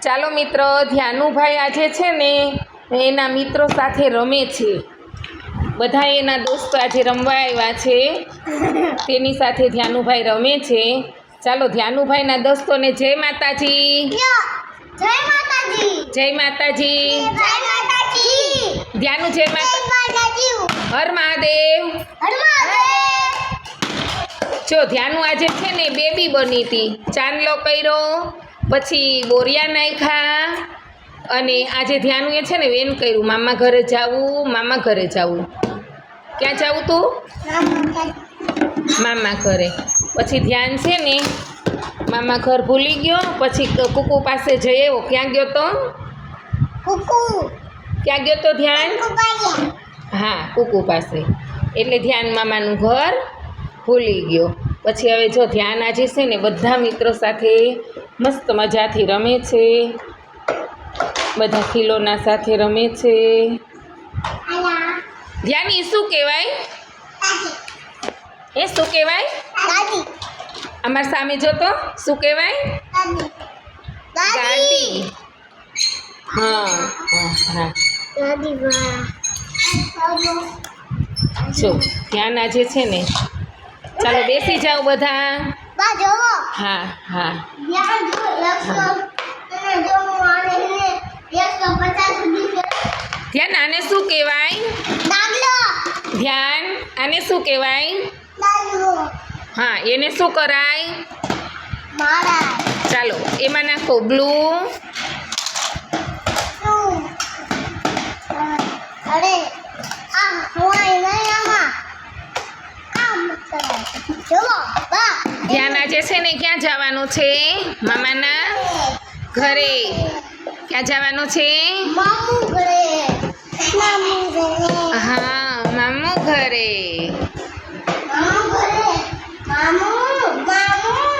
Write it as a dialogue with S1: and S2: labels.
S1: ચાલો મિત્રો, ધ્યાનુભાઈ આજે છે ને એના મિત્રો સાથે રમે છે. બધા એના દોસ્તો આજે રમવા આવ્યા છે, તેની સાથે ધ્યાનુભાઈ રમે છે. ચાલો ધ્યાનુભાઈના દોસ્તોને જય માતાજી.
S2: જય માતાજી.
S1: જય માતાજી.
S2: જય માતાજી.
S1: ધ્યાનુ જય માતાજી. હર મહાદેવ.
S2: હર મહાદેવ.
S1: જો ધ્યાનુ આજે છે ને બેબી બની હતી. ચાંદલો કર્યો, પછી બોરિયા નાખ્યા, અને આજે ધ્યાનુએ છે ને વેન કર્યું, મામા ઘરે જાવું, મામા ઘરે જાવું. ક્યાં જાવું તું? મામા ઘરે. પછી ધ્યાન છે ને મામા ઘર ભૂલી ગયો, પછી કુકુ પાસે જઈ આવ્યો. ક્યાં ગયો તો?
S2: કુકુ.
S1: ક્યાં ગયો તો ધ્યાન? હા, કુકુ પાસે. એટલે ધ્યાન મામાનું ઘર ભૂલી ગયો. પછી હવે જો ધ્યાન આજે છે ને બધા મિત્રો સાથે મસ્ત મજાથી રમે છે, બધા ખીલોના સાથે રમે છે. ધ્યાન એ શું કહેવાય? એ શું કહેવાય? અમાર સામે જો તો શું કહેવાય? ગાડી. હા હા. જો ધ્યાન આજે છે ને, ચાલો બેસી જાઓ બધા. હા હા. ધ્યાન આને શું કહેવાય? ધ્યાન આને શું કહેવાય? હા, એને શું કરાય? ચાલો એમાં નાખો બ્લુ. ધ્યાન આજે છે ને ક્યાં જવાનું છે? મામાના ઘરે. ક્યાં જવાનું છે?
S2: મામુ ઘરે.